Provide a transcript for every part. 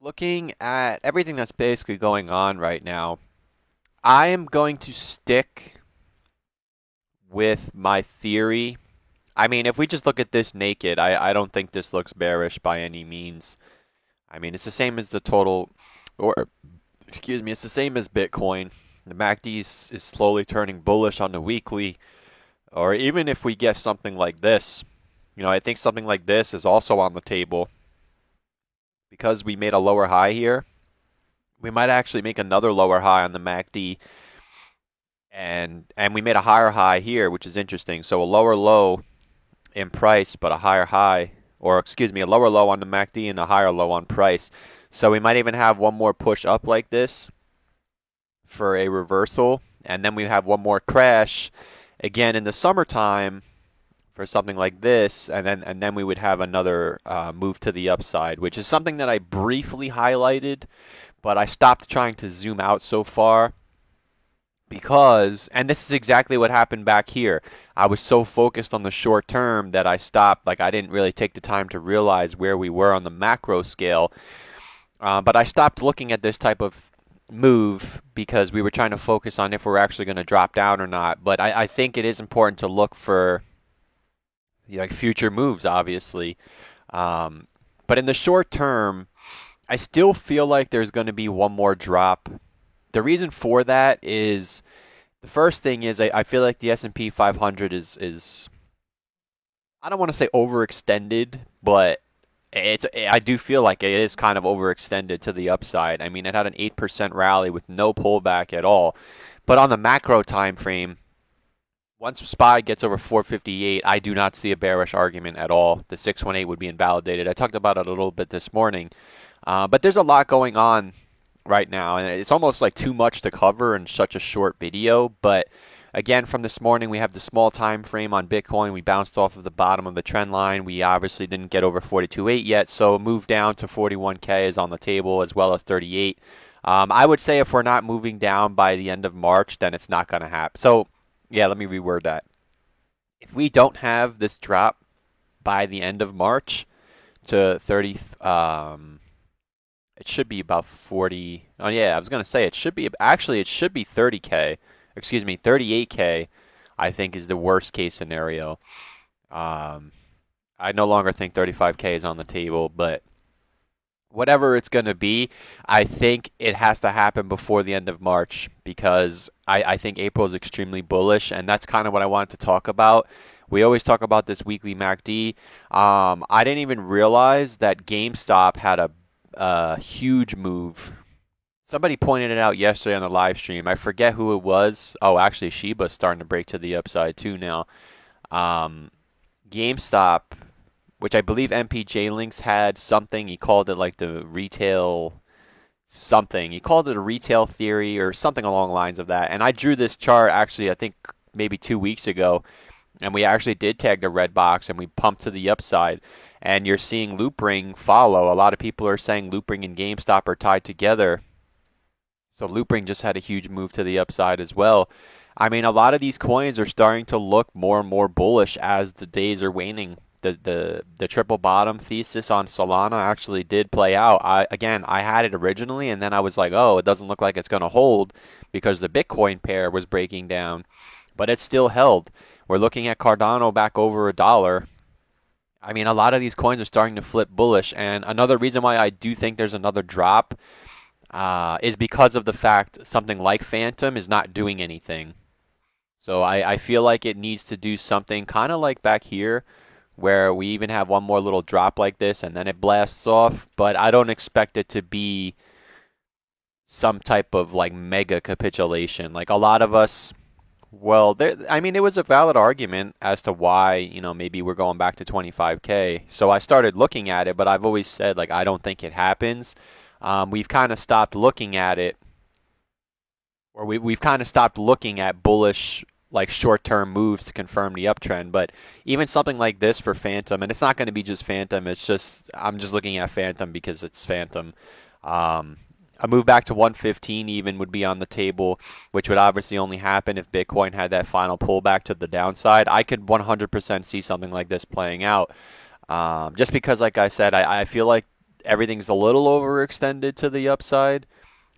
Looking at everything that's basically going on right now, I am going to stick with my theory. I mean, if we just look at this naked, I don't think this looks bearish by any means. I mean, it's the same as the total, or excuse me, it's the same as Bitcoin. The MACD is slowly turning bullish on the weekly, or even if we get something like this, I think something like this is also on the table because we made a lower high here. We might actually make another lower high on the MACD, and we made a higher high here, which is interesting. So a lower low in price, but a higher high, or excuse me, a lower low on the MACD and a higher low on price. So we might even have one more push up like this for a reversal, and then we have one more crash again in the summertime for something like this, and then we would have another move to the upside, which is something that I briefly highlighted, but I stopped trying to zoom out so far because, and this is exactly what happened back here. I was so focused on the short term that I stopped. Like, I didn't really take the time to realize where we were on the macro scale. But I stopped looking at this type of move because we were trying to focus on if we're actually going to drop down or not. But I think it is important to look for future moves, obviously. But in the short term, I still feel like there's going to be one more drop. The reason for that is the first thing is I feel like the S&P 500 is I don't want to say overextended, but I do feel like it is kind of overextended to the upside. I mean, it had an 8% rally with no pullback at all. But on the macro time frame, once SPY gets over 458, I do not see a bearish argument at all. The 618 would be invalidated. I talked about it a little bit this morning. But there's a lot going on right now, and it's almost like too much to cover in such a short video. But again, from this morning, we have the small time frame on Bitcoin. We bounced off of the bottom of the trend line. We obviously didn't get over 42.8 yet, so a move down to 41K is on the table, as well as 38. I would say if we're not moving down by the end of March, then it's not going to happen. So, yeah, let me reword that. If we don't have this drop by the end of March to 30, it should be about 40. Oh yeah, I was gonna say it should be actually it should be 30K. Excuse me, 38K. I think is the worst case scenario. Um, I no longer think 35K is on the table, but whatever it's going to be, I think it has to happen before the end of March because I think April is extremely bullish, and that's kind of what I wanted to talk about. We always talk about this weekly MACD. I didn't even realize that GameStop had a huge move. Somebody pointed it out yesterday on the live stream. I forget who it was. Oh, actually, Shiba's starting to break to the upside too now. GameStop, which I believe MPJ Links had something. He called it like the retail something. He called it a retail theory or something along the lines of that. And I drew this chart actually, I think maybe 2 weeks ago. And we actually did tag the red box and we pumped to the upside. And you're seeing Loopring follow. A lot of people are saying Loopring and GameStop are tied together. So Loopring just had a huge move to the upside as well. I mean, a lot of these coins are starting to look more and more bullish as the days are waning. The triple bottom thesis on Solana actually did play out. I had it originally, and then I was like, oh, it doesn't look like it's going to hold because the Bitcoin pair was breaking down, but it still held. We're looking at Cardano back over $1. I mean, a lot of these coins are starting to flip bullish, and another reason why I do think there's another drop is because of the fact something like Phantom is not doing anything. So I feel like it needs to do something kind of like back here where we even have one more little drop like this and then it blasts off. But I don't expect it to be some type of like mega capitulation. Like a lot of us, well, I mean, it was a valid argument as to why, maybe we're going back to 25K. So I started looking at it, but I've always said, like, I don't think it happens. We've kind of stopped looking at it, or we've kind of stopped looking at bullish, like short-term moves to confirm the uptrend. But even something like this for Phantom, and it's not going to be just Phantom. It's just I'm just looking at Phantom because it's Phantom. A move back to 115 even would be on the table, which would obviously only happen if Bitcoin had that final pullback to the downside. I could 100% see something like this playing out. Just because, like I said, I feel like everything's a little overextended to the upside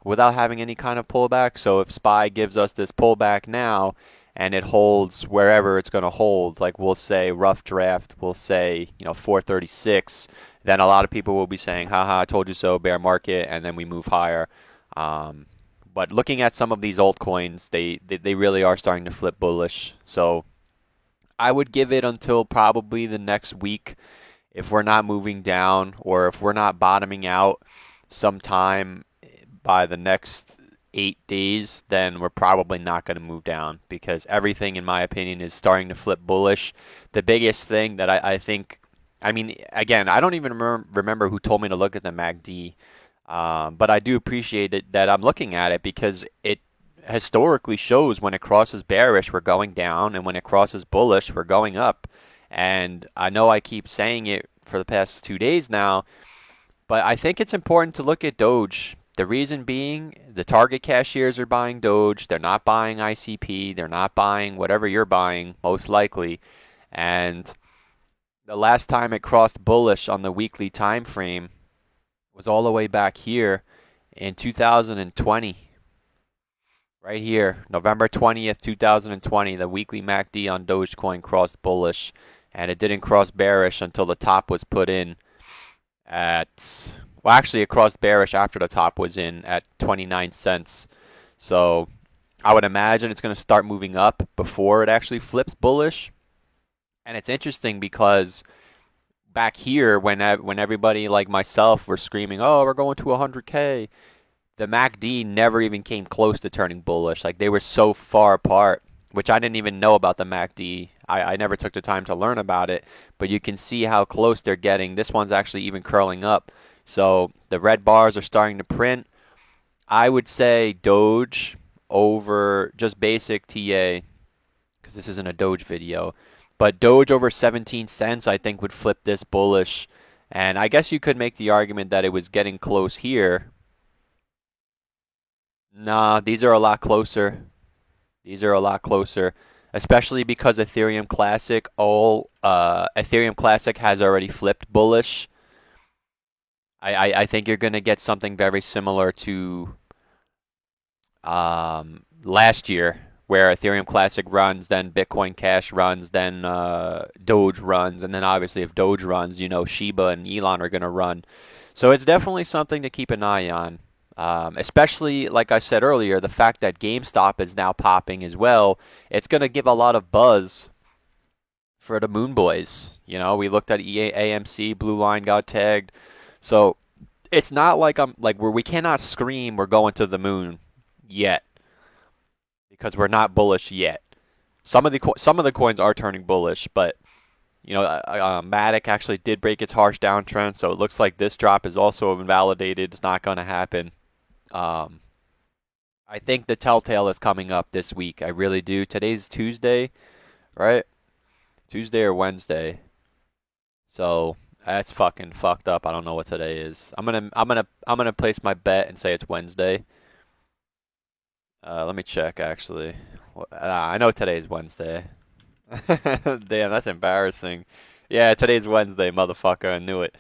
without having any kind of pullback. So if SPY gives us this pullback now and it holds wherever it's going to hold, like we'll say rough draft, we'll say, 436, then a lot of people will be saying, haha, I told you so, bear market, and then we move higher. Um, but looking at some of these altcoins, they really are starting to flip bullish. So I would give it until probably the next week if we're not moving down or if we're not bottoming out sometime by the next 8 days, then we're probably not going to move down because everything, in my opinion, is starting to flip bullish. The biggest thing that I think, I mean, again, I don't even remember who told me to look at the MACD, but I do appreciate it that I'm looking at it because it historically shows when it crosses bearish, we're going down, and when it crosses bullish, we're going up. And I know I keep saying it for the past 2 days now, but I think it's important to look at Doge. The reason being, the target cashiers are buying Doge. They're not buying ICP. They're not buying whatever you're buying, most likely. And the last time it crossed bullish on the weekly time frame was all the way back here in 2020. Right here, November 20th, 2020, the weekly MACD on Dogecoin crossed bullish, and it didn't cross bearish until the top was put in at, well, actually it crossed bearish after the top was in at 29 cents. So I would imagine it's going to start moving up before it actually flips bullish. And it's interesting because back here, when everybody like myself were screaming, oh, we're going to 100K, the MACD never even came close to turning bullish. Like, they were so far apart, which I didn't even know about the MACD. I never took the time to learn about it, but you can see how close they're getting. This one's actually even curling up. So the red bars are starting to print. I would say Doge over just basic TA, because this isn't a Doge video, but Doge over 17 cents I think would flip this bullish. And I guess you could make the argument that it was getting close here. Nah, these are a lot closer. These are a lot closer, especially because Ethereum Classic, Ethereum Classic has already flipped bullish. I think you're going to get something very similar to last year, where Ethereum Classic runs, then Bitcoin Cash runs, then Doge runs, and then obviously if Doge runs, Shiba and Elon are going to run. So it's definitely something to keep an eye on. Especially, like I said earlier, the fact that GameStop is now popping as well. It's going to give a lot of buzz for the Moon Boys. We looked at AMC, Blue Line got tagged. So it's not like we cannot scream we're going to the moon yet because we're not bullish yet. Some of the coins are turning bullish, but Matic actually did break its harsh downtrend, so it looks like this drop is also invalidated. It's not going to happen. I think the telltale is coming up this week. I really do. Today's Tuesday, right? Tuesday or Wednesday. So that's fucking fucked up. I don't know what today is. I'm gonna place my bet and say it's Wednesday. Let me check actually. I know today's Wednesday. Damn, that's embarrassing. Yeah, today's Wednesday, motherfucker. I knew it.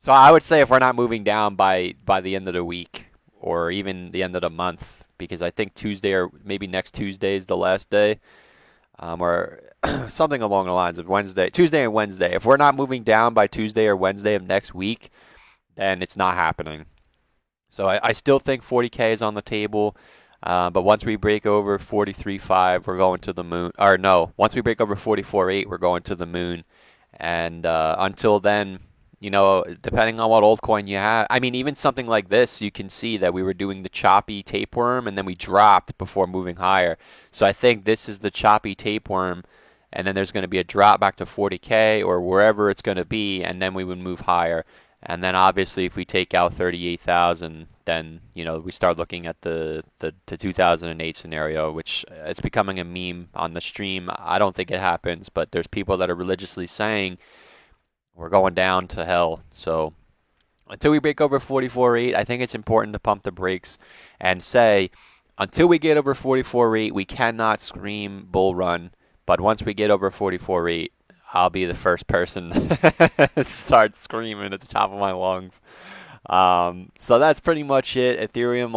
So I would say if we're not moving down by the end of the week or even the end of the month, because I think Tuesday or maybe next Tuesday is the last day, or something along the lines of Tuesday and Wednesday. If we're not moving down by Tuesday or Wednesday of next week, then it's not happening. So I still think 40K is on the table. But once we break over 43.5, we're going to the moon. Or no, once we break over 44.8, we're going to the moon. And until then, depending on what altcoin you have, I mean, even something like this, you can see that we were doing the choppy tapeworm and then we dropped before moving higher. So I think this is the choppy tapeworm, and then there's going to be a drop back to 40K or wherever it's going to be, and then we would move higher. And then obviously if we take out 38,000, then we start looking at the 2008 scenario, which it's becoming a meme on the stream. I don't think it happens, but there's people that are religiously saying we're going down to hell. So until we break over 44.8, I think it's important to pump the brakes and say until we get over 44.8, we cannot scream bull run. But once we get over 44.8, I'll be the first person to start screaming at the top of my lungs. So that's pretty much it. Ethereum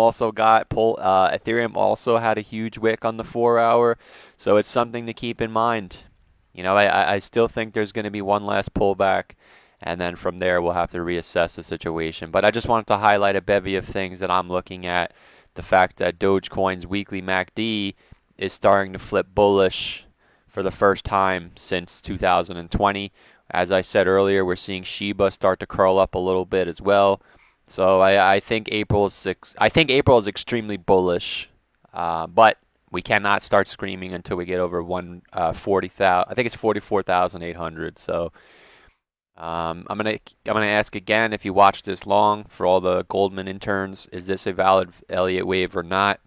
also had a huge wick on the 4 hour, so it's something to keep in mind. I still think there's going to be one last pullback, and then from there we'll have to reassess the situation. But I just wanted to highlight a bevy of things that I'm looking at. The fact that Dogecoin's weekly MACD is starting to flip bullish for the first time since 2020. As I said earlier, we're seeing Shiba start to curl up a little bit as well. So I think April is extremely bullish, but we cannot start screaming until we get over 140,000. I think it's 44,800. So I'm gonna ask again, if you watch this long, for all the Goldman interns, is this a valid Elliott wave or not?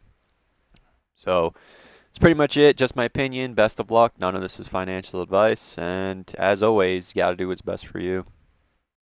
So that's pretty much it. Just my opinion. Best of luck. None of this is financial advice, and as always, you gotta do what's best for you.